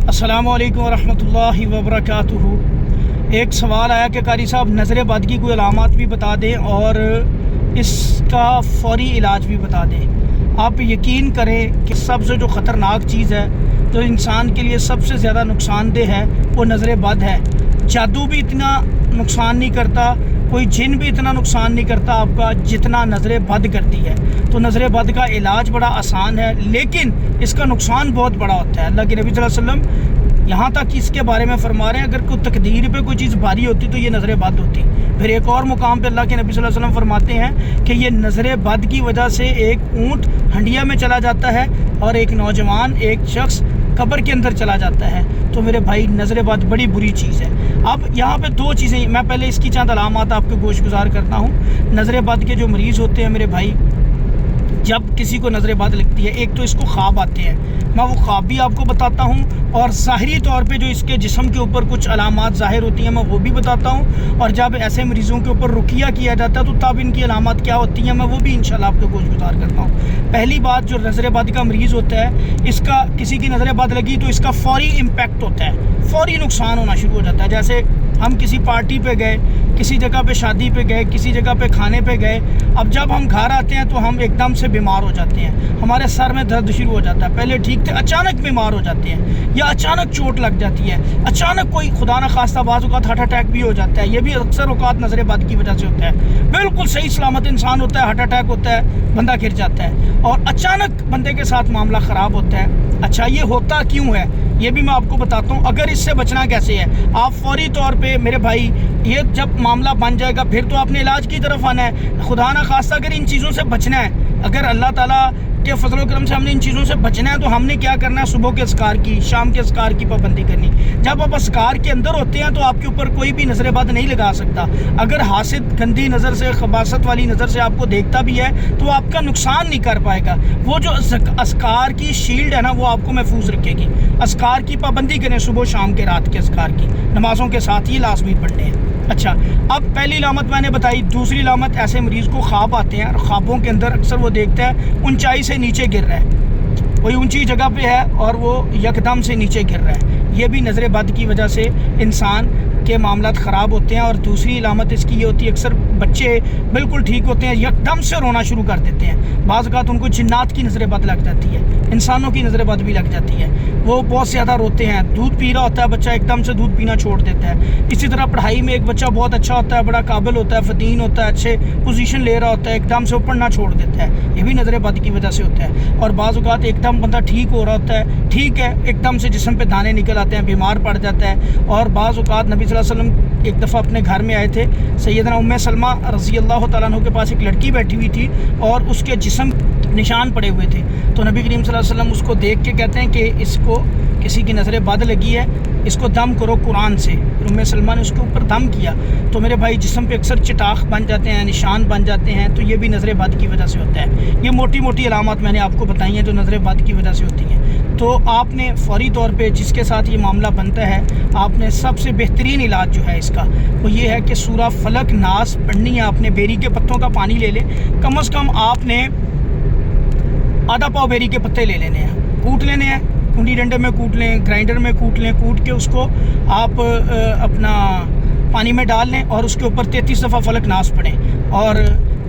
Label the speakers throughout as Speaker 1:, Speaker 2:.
Speaker 1: अस्सलामु अलैकुम वरहमतुल्लाहि वबरकातुहू। एक सवाल आया कि कारी साहब नज़र बद की कोई अलामत भी बता दें और इसका फ़ौरी इलाज भी बता दें। आप यकीन करें कि सबसे जो ख़तरनाक चीज़ है, जो इंसान के लिए सबसे ज़्यादा नुकसानदेह है, वो नज़र बद है। जादू भी इतना नुकसान नहीं करता, कोई जिन भी इतना नुकसान नहीं करता आपका जितना नज़र बद करती है। तो नज़र बद का इलाज बड़ा आसान है, लेकिन इसका नुकसान बहुत बड़ा होता है। अल्लाह के नबी सल्लल्लाहु अलैहि वसल्लम यहाँ तक इसके बारे में फरमा रहे हैं, अगर कोई तकदीर पे कोई चीज़ भारी होती तो ये नज़र बद होती। फिर एक और मुकाम पे अल्लाह के नबी सल्लल्लाहु अलैहि वसल्लम फरमाते हैं कि ये नज़र बद की वजह से एक ऊँट हंडिया में चला जाता है और एक नौजवान, एक शख्स कब्र के अंदर चला जाता है। तो मेरे भाई नज़र बद बड़ी बुरी चीज़ है। अब यहाँ पे दो चीज़ें, मैं पहले इसकी चंद अलामत आपको गोशगुजार करता हूँ। नज़र बद के जो मरीज़ होते हैं मेरे भाई, जब किसी को नज़र बद लगती है, एक तो इसको ख्वाब आते हैं, मैं वो ख्वाब भी आपको बताता हूँ, और ज़ाहरी तौर पे जो इसके जिस्म के ऊपर कुछ अलामत ज़ाहिर होती हैं मैं वो भी बताता हूँ। और जब ऐसे मरीज़ों के ऊपर रुकिया किया जाता है तो तब इनकी अलामत क्या होती हैं मैं वो भी इंशाल्लाह आपको गोशगुजार करता हूँ। पहली बात, जो नज़र बद का मरीज़ होता है, इसका किसी की नज़र बद लगी तो इसका फ़ौरी इम्पैक्ट होता है, फ़ौरी नुकसान होना शुरू हो जाता है। जैसे हम किसी पार्टी पे गए, किसी जगह पे शादी पे गए, किसी जगह पे खाने पे गए, अब जब हम घर आते हैं तो हम एकदम से बीमार हो जाते हैं, हमारे सर में दर्द शुरू हो जाता है। पहले ठीक थे, अचानक बीमार हो जाते हैं, या अचानक चोट लग जाती है, अचानक कोई खुदा न खास्ता बाज़ औक़ात हार्ट अटैक भी हो जाता है। ये भी अक्सर औक़ात नज़र बद की वजह से होता है। बिल्कुल सही सलामत इंसान होता है, हार्ट अटैक होता है, बंदा गिर जाता है और अचानक बंदे के साथ मामला ख़राब होता है। अच्छा, ये होता क्यों है ये भी मैं आपको बताता हूँ। अगर इससे बचना कैसे है, आप फौरी तौर पे मेरे भाई, ये जब मामला बन जाएगा फिर तो आपने इलाज की तरफ आना है। खुदा ना खास्ता अगर इन चीज़ों से बचना है, अगर अल्लाह ताला के फजल करम से हमने इन चीज़ों से बचना है तो हमने क्या करना है, सुबह के अस्कार की, शाम के अस्कार की पाबंदी करनी। जब आप अस्कार के अंदर होते हैं तो आपके ऊपर कोई भी नज़र बद नहीं लगा सकता। अगर हासिद गंदी नज़र से, खबासत वाली नज़र से आपको देखता भी है तो आपका नुकसान नहीं कर पाएगा। वो जो अस्कार की शील्ड है ना, वो आपको महफूज रखेगी। अस्कार की पाबंदी करें, सुबह शाम के, रात के अस्कार की, नमाज़ों के साथ ही लाजमी पढ़ने हैं। अच्छा, अब पहली लामत मैंने बताई। दूसरी लामत, ऐसे मरीज़ को ख्वाब आते हैं और ख्वाबों के अंदर अक्सर वो देखता है ऊंचाई से नीचे गिर रहा है, कोई ऊंची जगह पे है और वो यकदम से नीचे गिर रहा है। ये भी नज़र बद की वजह से इंसान के मामलात ख़राब होते हैं। और दूसरी इलामत इसकी ये होती है, अक्सर बच्चे बिल्कुल ठीक होते हैं, यकदम से रोना शुरू कर देते हैं। बाज़ औक़ात उनको जिन्नात की नज़र बद लग जाती है, इंसानों की नज़र बद भी लग जाती है, वो बहुत ज़्यादा रोते हैं। दूध पी रहा होता है बच्चा, एकदम से दूध पीना छोड़ देता है। इसी तरह पढ़ाई में एक बच्चा बहुत अच्छा होता है, बड़ा काबिल होता है, फ़तीन होता है, अच्छे पोजीशन ले रहा होता है, एकदम से वो पढ़ना छोड़ देता है। ये भी नज़र बद की वजह से होता है। और बाज़ औक़ात एकदम बंदा ठीक हो रहा होता है, ठीक है, एकदम से जिस्म पे दाने निकल आते हैं, बीमार पड़ जाता है। और बाज़ औक़ात नबी सल्लल्लाहु अलैहि वसल्लम एक दफ़ा अपने घर में आए थे, सैयदना उम्मे सलमा रज़ी अल्लाह तआला अन्हा के पास एक लड़की बैठी हुई थी और उसके जिस्म निशान पड़े हुए थे। तो नबी करीम सल्लल्लाहु अलैहि वसल्लम उसको देख के कहते हैं कि इसको किसी की नज़र बद लगी है, इसको दम करो कुरान से। उम्मे सलमा ने उसके ऊपर दम किया तो मेरे भाई जिस्म पे अक्सर चिटाख बन जाते हैं, निशान बन जाते हैं। तो ये भी नज़र बद की वजह से होता है। ये मोटी मोटी अलामत मैंने आपको बताई हैं जो नज़र बद की वजह से होती हैं। तो आपने फ़ौरी तौर पे जिसके साथ ये मामला बनता है, आपने सबसे बेहतरीन इलाज जो है इसका वो ये है कि सूरा फलक नास पढ़नी है। आपने बेरी के पत्तों का पानी ले लें, कम से कम आपने आधा पाव बेरी के पत्ते ले लेने हैं, कूट लेने हैं, कुंडी डंडे में कूट लें, ग्राइंडर में कूट लें, कूट के उसको आप अपना पानी में डाल लें और उसके ऊपर 33 दफ़ा फलक नास पढ़ें और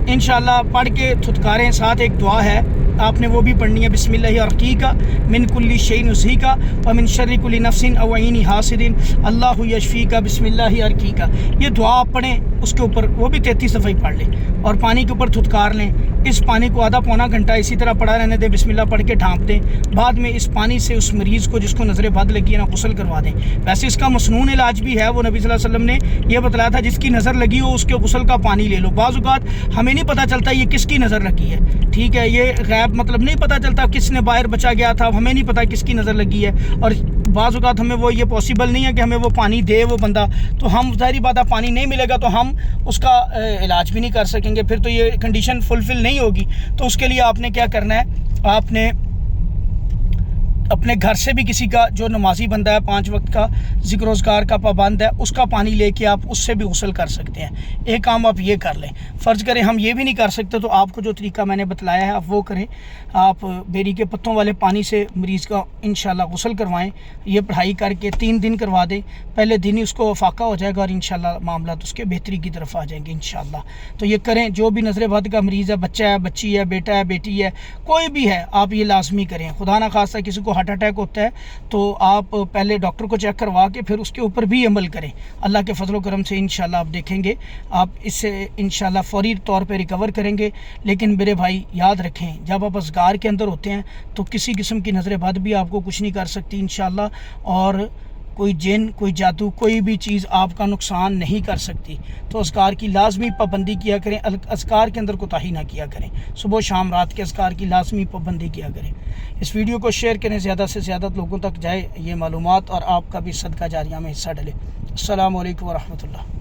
Speaker 1: इंशाअल्लाह पढ़ के थुतकारें। साथ एक दुआ है, आपने वो भी पढ़नी है, बिस्मिल्लाहि अर्कीका मिन कुल्ली शैइन उज़ीका व मिन शर्रि कुल्ली नफ्सिन अव ऐनी हासिदिन अल्लाहु यशफीका बिस्मिल्लाहि अर्कीका। ये दुआ आप पढ़ें, उसके ऊपर वो भी 33 दफ़ा ही पढ़ लें और पानी के ऊपर थुतकार लें। इस पानी को आधा पौना घंटा इसी तरह पड़ा रहने दें, बिस्मिल्लाह पढ़ के ढाँप दें। बाद में इस पानी से उस मरीज़ को जिसको नज़र बद लगी है ना, गुस्ल करवा दें। वैसे इसका मसनून इलाज भी है, वो नबी सल्लल्लाहु अलैहि वसल्लम ने यह बतलाया था, जिसकी नज़र लगी हो उसके गुस्ल का पानी ले लो। बाज़ औक़ात हमें नहीं पता चलता ये किसकी नज़र लगी है, ठीक है, ये गैब मतलब नहीं पता चलता किसने बाहर बचा गया था, हमें नहीं पता किसकी नज़र लगी है। और बाज़ औक़ात हमें वो ये पॉसिबल नहीं है कि हमें वो पानी दे वो बंदा, तो हम ज़ाहिर बात है पानी नहीं मिलेगा तो हम उसका इलाज भी नहीं कर सकेंगे, फिर तो ये कंडीशन फुलफ़िल नहीं होगी। तो उसके लिए आपने क्या करना है, आपने اپنے گھر سے بھی کسی کا جو نمازی بندہ ہے 5 وقت کا ذکر و اذکار کا پابند ہے اس کا پانی لے کے آپ اس سے بھی غسل کر سکتے ہیں۔ ایک کام آپ یہ کر لیں، فرض کریں ہم یہ بھی نہیں کر سکتے تو آپ کو جو طریقہ میں نے بتلایا ہے آپ وہ کریں، آپ بیری کے پتوں والے پانی سے مریض کا انشاءاللہ غسل کروائیں، یہ پڑھائی کر کے 3 دن کروا دیں، پہلے دن ہی اس کو فاقہ ہو جائے گا اور انشاءاللہ معاملات اس کے بہتری کی طرف آ جائیں گے انشاءاللہ۔ تو یہ کریں، جو بھی نظر بد کا مریض ہے، بچہ ہے، بچی ہے، بیٹا ہے، بیٹی ہے، کوئی بھی ہے، آپ یہ لازمی کریں۔ خدا نہ خواستہ کسی کو ہارٹ اٹیک ہوتا ہے تو آپ پہلے ڈاکٹر کو چیک کروا کے پھر اس کے اوپر بھی عمل کریں، اللہ کے فضل و کرم سے انشاءاللہ آپ دیکھیں گے آپ اس سے انشاءاللہ فوری طور پہ ریکور کریں گے۔ لیکن میرے بھائی یاد رکھیں، جب آپ اذکار کے اندر ہوتے ہیں تو کسی قسم کی نظر بد بھی آپ کو کچھ نہیں کر سکتی انشاءاللہ، اور کوئی جن، کوئی جادو، کوئی بھی چیز آپ کا نقصان نہیں کر سکتی۔ تو اذکار کی لازمی پابندی کیا کریں، اذکار کے اندر کوتاہی نہ کیا کریں، صبح شام رات کے اذکار کی لازمی پابندی کیا کریں۔ اس ویڈیو کو شیئر کریں، زیادہ سے زیادہ لوگوں تک جائے یہ معلومات، اور آپ کا بھی صدقہ جاریہ میں حصہ ڈلے۔ السلام علیکم ورحمۃ اللہ۔